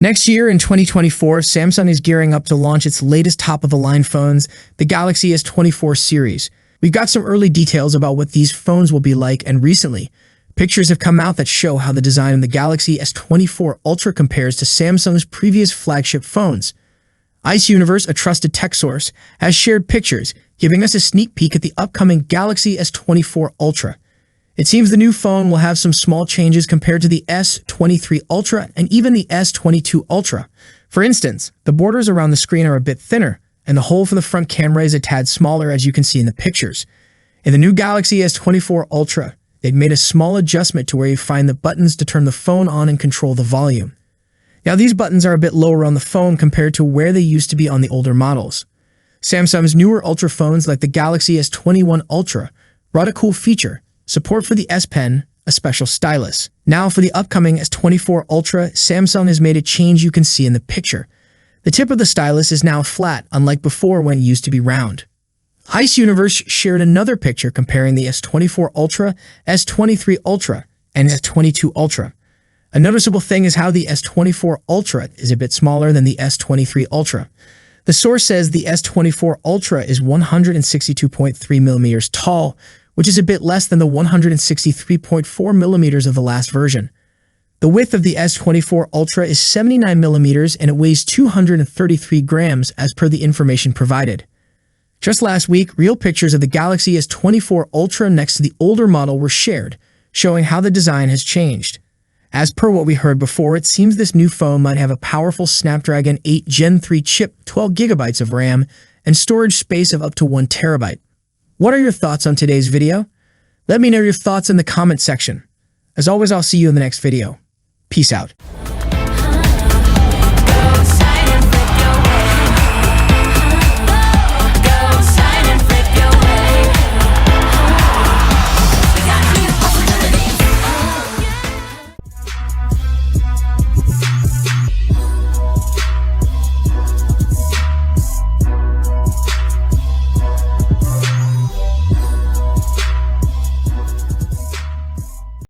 Next year, in 2024, Samsung is gearing up to launch its latest top-of-the-line phones, the Galaxy S24 series. We've got some early details about what these phones will be like, and recently, pictures have come out that show how the design of the Galaxy S24 Ultra compares to Samsung's previous flagship phones. Ice Universe, a trusted tech source, has shared pictures, giving us a sneak peek at the upcoming Galaxy S24 Ultra. It seems the new phone will have some small changes compared to the S23 Ultra and even the S22 Ultra. For instance, the borders around the screen are a bit thinner, and the hole for the front camera is a tad smaller, as you can see in the pictures. In the new Galaxy S24 Ultra, they've made a small adjustment to where you find the buttons to turn the phone on and control the volume. Now, these buttons are a bit lower on the phone compared to where they used to be on the older models. Samsung's newer Ultra phones, like the Galaxy S21 Ultra, brought a cool feature: support for the S Pen, a special stylus. Now, for the upcoming S24 Ultra, Samsung has made a change you can see in the picture. The tip of the stylus is now flat, unlike before when it used to be round. Ice Universe shared another picture comparing the S24 Ultra, S23 Ultra, and S22 Ultra. A noticeable thing is how the S24 Ultra is a bit smaller than the S23 Ultra. The source says the S24 Ultra is 162.3 millimeters tall, which is a bit less than the 163.4 millimeters of the last version. The width of the S24 Ultra is 79 millimeters and it weighs 233 grams as per the information provided. Just last week, real pictures of the Galaxy S24 Ultra next to the older model were shared, showing how the design has changed. As per what we heard before, it seems this new phone might have a powerful Snapdragon 8 Gen 3 chip, 12 gigabytes of RAM, and storage space of up to 1 terabyte. What are your thoughts on today's video? Let me know your thoughts in the comment section. As always, I'll see you in the next video. Peace out.